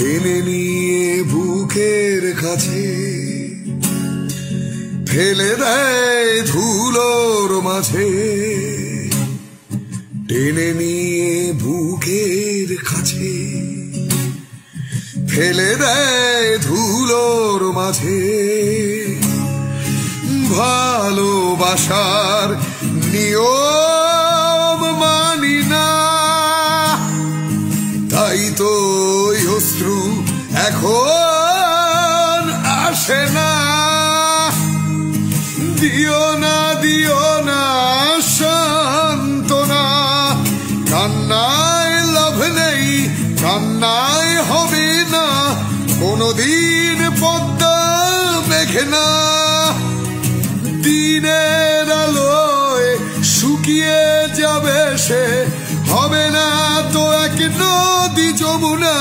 টেনে নিয়ে বুকের কাছে ফেলে দেয় ধুলোর মাঝে, টেনে নিয়ে বুকের কাছে ফেলে দেয় ধুলোর মাঝে। ভালোবাসার নিয়ম মানি না, তাই তো অশ্রু এখন আসে না। দিও না দিও না সান্ত্বনা, কান্নায় লাভ নেই, কান্নায় হবে না কোনদিন পদ্মা মেঘনা। দিনের আলোয় শুকিয়ে যাবে সে, হবে না তো এক নদী যমুনা।